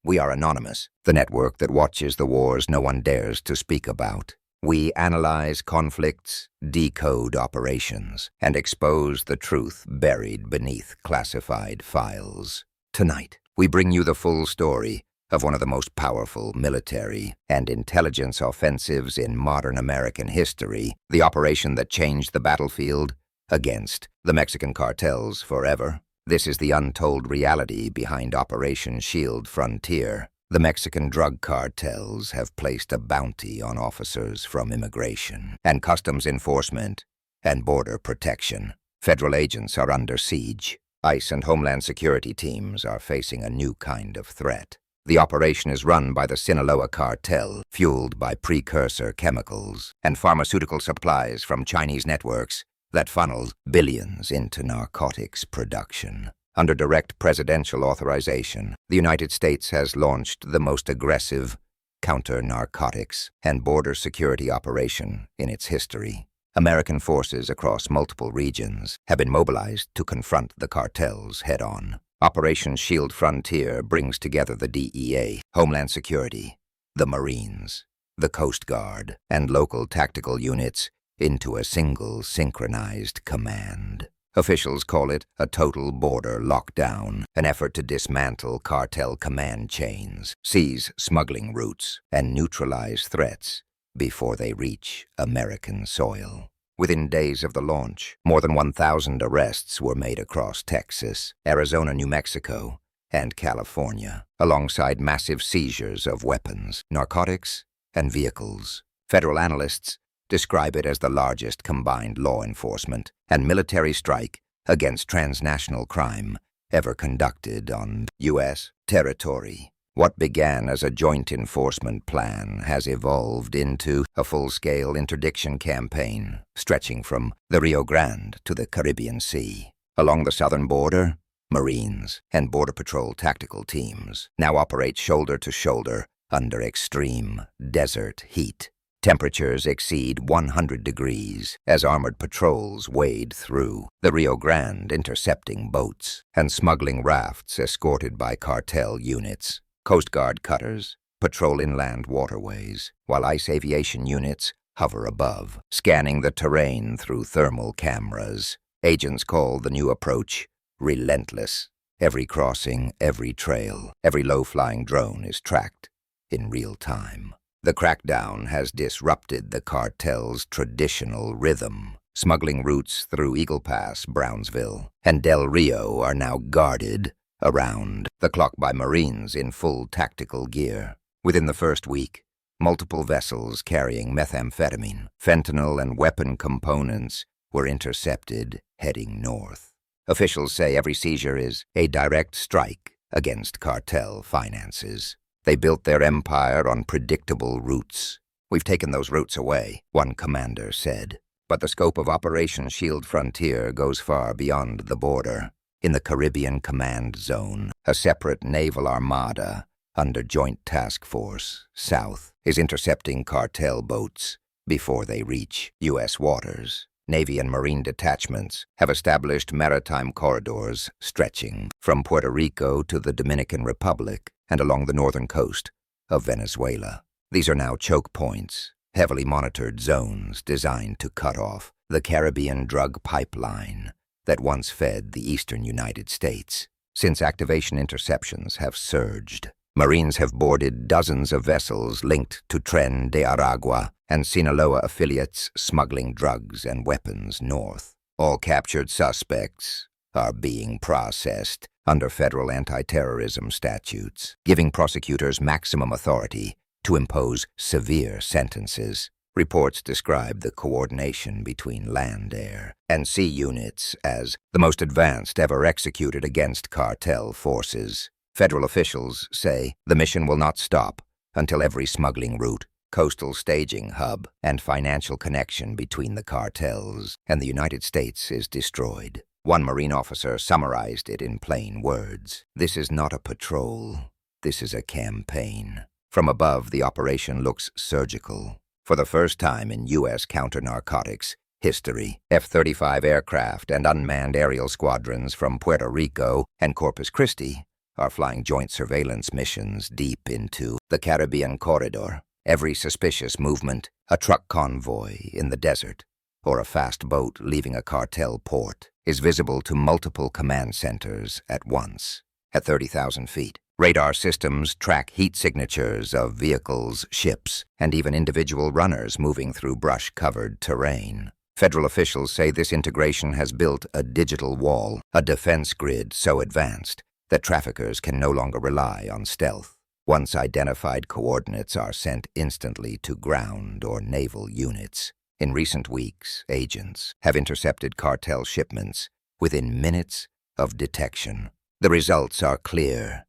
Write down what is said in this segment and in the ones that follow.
We are Anonymous, the network that watches the wars no one dares to speak about. We analyze conflicts, decode operations, and expose the truth buried beneath classified files. Tonight, we bring you the full story of one of the most powerful military and intelligence offensives in modern American history, the operation that changed the battlefield against the Mexican cartels forever. This is the untold reality behind Operation Shield Frontier. The Mexican drug cartels have placed a bounty on officers from immigration and customs enforcement and border protection. Federal agents are under siege. ICE and Homeland Security teams are facing a new kind of threat. The operation is run by the Sinaloacartel, fueled by precursor chemicals and pharmaceutical supplies from Chinese networks that funnel billions into narcotics production. Under direct presidential authorization, the United States has launched the most aggressive counter-narcotics and border security operation in its history. American forces across multiple regions have been mobilized to confront the cartels head-on. Operation Shield Frontier brings together the DEA, Homeland Security, the Marines, the Coast Guard, and local tactical units into a single synchronized command. Officials call it a total border lockdown, an effort to dismantle cartel command chains, seize smuggling routes, and neutralize threats before they reach American soil. Within days of the launch, more than 1,000 arrests were made across Texas, Arizona, New Mexico, and California, alongside massive seizures of weapons, narcotics, and vehicles. Federal analysts describe it as the largest combined law enforcement and military strike against transnational crime ever conducted on U.S. territory. What began as a joint enforcement plan has evolved into a full-scale interdiction campaign stretching from the Rio Grande to the Caribbean Sea. Along the southern border, Marines and Border Patrol tactical teams now operate shoulder to shoulder under extreme desert heat. Temperatures exceed 100 degrees as armored patrols wade through the Rio Grande, intercepting boats and smuggling rafts escorted by cartel units. Coast Guard cutters patrol inland waterways, while ICE aviation units hover above, scanning the terrain through thermal cameras. Agents call the new approach relentless. Every crossing, every trail, every low-flying drone is tracked in real time. The crackdown has disrupted the cartel's traditional rhythm. Smuggling routes through Eagle Pass, Brownsville, and Del Rio are now guarded around the clock by Marines in full tactical gear. Within the first week, multiple vessels carrying methamphetamine, fentanyl, and weapon components were intercepted heading north. Officials say every seizure is a direct strike against cartel finances. They built their empire on predictable routes. "We've taken those routes away," one commander said. But the scope of Operation Shield Frontier goes far beyond the border. In the Caribbean Command Zone, a separate naval armada under Joint Task Force South is intercepting cartel boats before they reach U.S. waters. Navy and Marine detachments have established maritime corridors stretching from Puerto Rico to the Dominican Republic and along the northern coast of Venezuela. These are now choke points, heavily monitored zones designed to cut off the Caribbean drug pipeline that once fed the eastern United States. Since activation, interceptions have surged. Marines have boarded dozens of vessels linked to Tren de Aragua and Sinaloa affiliates smuggling drugs and weapons north. All captured suspects are being processed under federal antiterrorism statutes, giving prosecutors maximum authority to impose severe sentences. Reports describe the coordination between land, air, and sea units as the most advanced ever executed against cartel forces. Federal officials say the mission will not stop until every smuggling route, coastal staging hub, and financial connection between the cartels and the United States is destroyed. One Marine officer summarized it in plain words. "This is not a patrol. This is a campaign." From above, the operation looks surgical. For the first time in U.S. counter-narcotics history, F-35 aircraft and unmanned aerial squadrons from Puerto Rico and Corpus Christi are flying joint surveillance missions deep into the Caribbean corridor. Every suspicious movement, a truck convoy in the desert, or a fast boat leaving a cartel port, is visible to multiple command centers at once. At 30,000 feet, radar systems track heat signatures of vehicles, ships, and even individual runners moving through brush-covered terrain. Federal officials say this integration has built a digital wall, a defense grid so advanced that traffickers can no longer rely on stealth. Once identified coordinates are sent instantly to ground or naval units. In recent weeks, agents have intercepted cartel shipments within minutes of detection. The results are clear.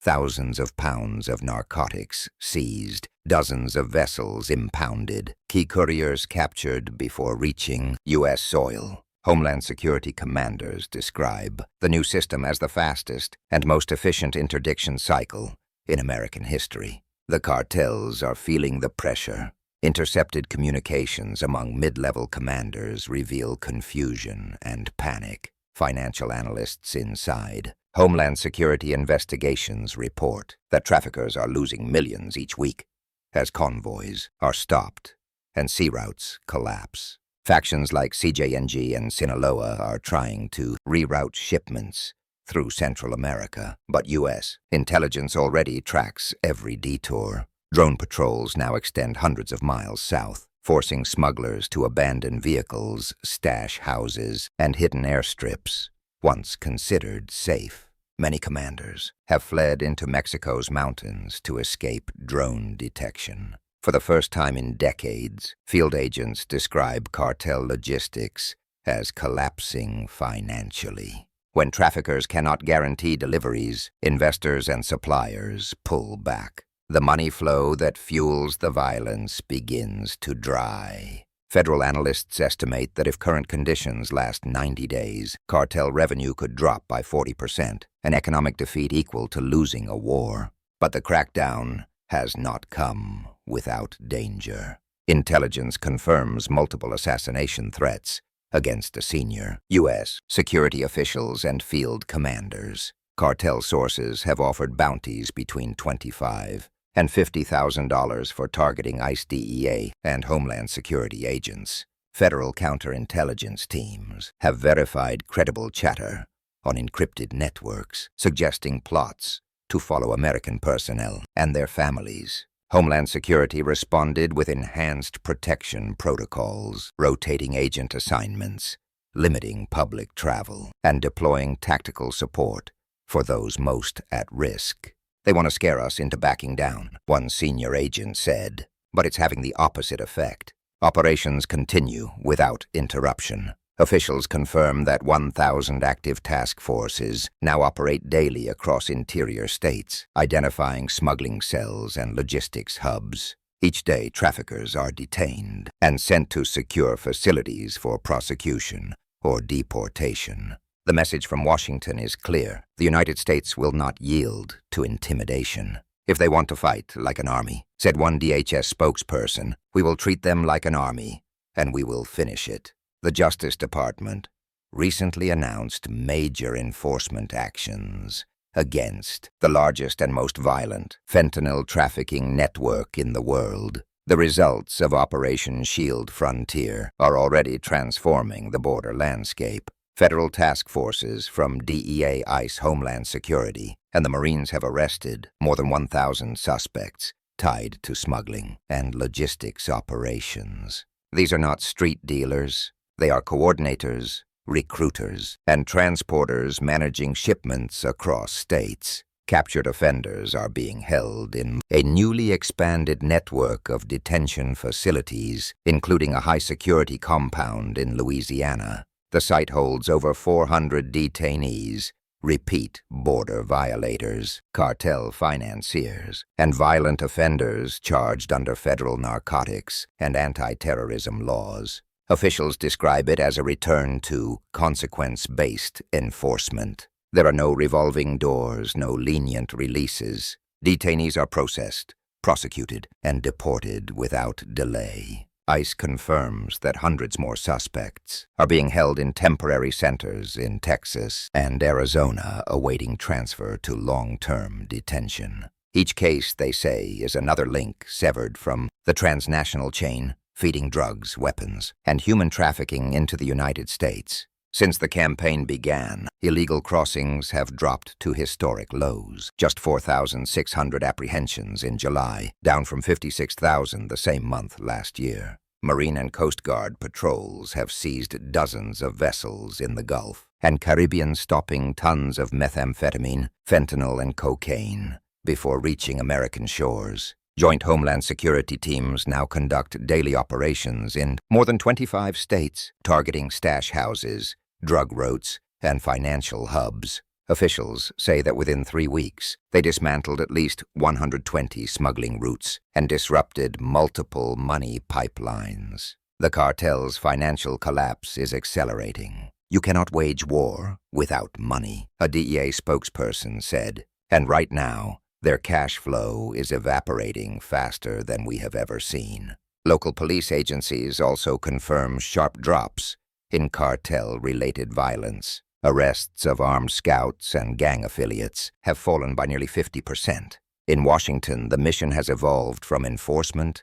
Thousands of pounds of narcotics seized, dozens of vessels impounded, key couriers captured before reaching U.S. soil. Homeland Security commanders describe the new system as the fastest and most efficient interdiction cycle in American history. The cartels are feeling the pressure. Intercepted communications among mid-level commanders reveal confusion and panic. Financial analysts inside Homeland Security investigations report that traffickers are losing millions each week as convoys are stopped and sea routes collapse. Factions like cjng and Sinaloa are trying to reroute shipments through Central America, but U.S. intelligence already tracks every detour. Drone patrols now extend hundreds of miles south, forcing smugglers to abandon vehicles, stash houses, and hidden airstrips once considered safe. Many commanders have fled into Mexico's mountains to escape drone detection. For the first time in decades, field agents describe cartel logistics as collapsing financially. When traffickers cannot guarantee deliveries, investors and suppliers pull back. The money flow that fuels the violence begins to dry. Federal analysts estimate that if current conditions last 90 days, cartel revenue could drop by 40%, an economic defeat equal to losing a war. But the crackdown has not come without danger. Intelligence confirms multiple assassination threats against the senior U.S. security officials and field commanders. Cartel sources have offered bounties between $25,000 and $50,000 for targeting ICE DEA and Homeland Security agents. Federal counterintelligence teams have verified credible chatter on encrypted networks, suggesting plots to follow American personnel and their families. Homeland Security responded with enhanced protection protocols, rotating agent assignments, limiting public travel, and deploying tactical support for those most at risk. They want to scare us into backing down, one senior agent said, but it's having the opposite effect. Operations continue without interruption. Officials confirm that 1,000 active task forces now operate daily across interior states, identifying smuggling cells and logistics hubs. Each day, traffickers are detained and sent to secure facilities for prosecution or deportation. The message from Washington is clear. The United States will not yield to intimidation. If they want to fight like an army, said one DHS spokesperson, we will treat them like an army, and we will finish it. The Justice Department recently announced major enforcement actions against the largest and most violent fentanyl trafficking network in the world. The results of Operation Shield Frontier are already transforming the border landscape. Federal task forces from DEA, ICE, Homeland Security, and the Marines have arrested more than 1,000 suspects tied to smuggling and logistics operations. These are not street dealers. They are coordinators, recruiters, and transporters managing shipments across states. Captured offenders are being held in a newly expanded network of detention facilities, including a high-security compound in Louisiana. The site holds over 400 detainees, repeat border violators, cartel financiers, and violent offenders charged under federal narcotics and antiterrorism laws. Officials describe it as a return to consequence-based enforcement. There are no revolving doors, no lenient releases. Detainees are processed, prosecuted, and deported without delay. ICE confirms that hundreds more suspects are being held in temporary centers in Texas and Arizona awaiting transfer to long-term detention. Each case, they say, is another link severed from the transnational chain feeding drugs, weapons, and human trafficking into the United States. Since the campaign began, illegal crossings have dropped to historic lows. Just 4,600 apprehensions in July, down from 56,000 the same month last year. Marine and Coast Guard patrols have seized dozens of vessels in the Gulf, and Caribbeans stopping tons of methamphetamine, fentanyl, and cocaine before reaching American shores. Joint Homeland Security teams now conduct daily operations in more than 25 states, targeting stash houses, drug routes, and financial hubs. Officials say that within 3 weeks, they dismantled at least 120 smuggling routes and disrupted multiple money pipelines. The cartel's financial collapse is accelerating. You cannot wage war without money, a DEA spokesperson said, and right now, their cash flow is evaporating faster than we have ever seen. Local police agencies also confirm sharp drops in cartel-related violence. Arrests of armed scouts and gang affiliates have fallen by nearly 50%. In Washington, the mission has evolved from enforcement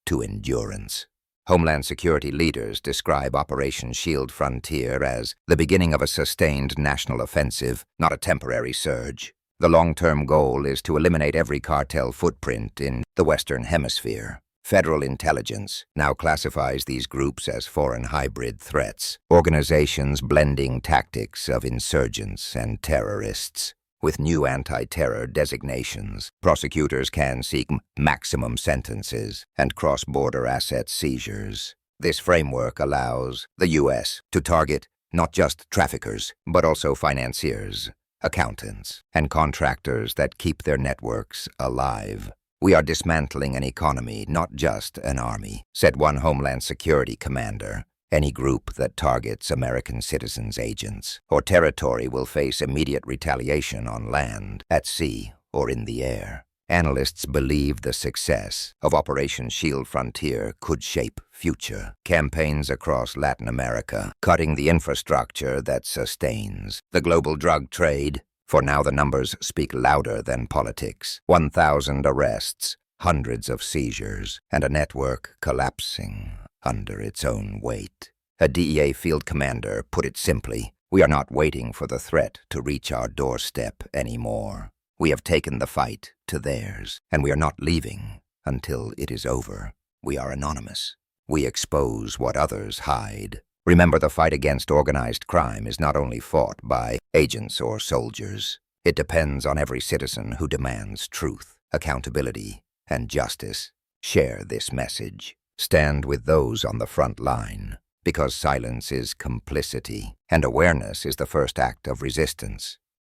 to endurance. Homeland Security leaders describe Operation Shield Frontier as the beginning of a sustained national offensive, not a temporary surge. The long-term goal is to eliminate every cartel footprint in the Western Hemisphere. Federal intelligence now classifies these groups as foreign hybrid threats, organizations blending tactics of insurgents and terrorists. With new anti-terror designations, prosecutors can seek maximum sentences and cross-border asset seizures. This framework allows the U.S. to target not just traffickers, but also financiers, accountants, and contractors that keep their networks alive. We are dismantling an economy, not just an army, said one Homeland Security commander. Any group that targets American citizens' agents or territory will face immediate retaliation on land, at sea, or in the air. Analysts believe the success of Operation Shield Frontier could shape future campaigns across Latin America, cutting the infrastructure that sustains the global drug trade. For now, the numbers speak louder than politics. 1,000 arrests, hundreds of seizures, and a network collapsing under its own weight. A DEA field commander put it simply, we are not waiting for the threat to reach our doorstep anymore. We have taken the fight to theirs, and we are not leaving until it is over. We are anonymous. We expose what others hide. Remember, the fight against organized crime is not only fought by agents or soldiers. It depends on every citizen who demands truth, accountability, and justice. Share this message. Stand with those on the front line, because silence is complicity, and awareness is the first act of resistance.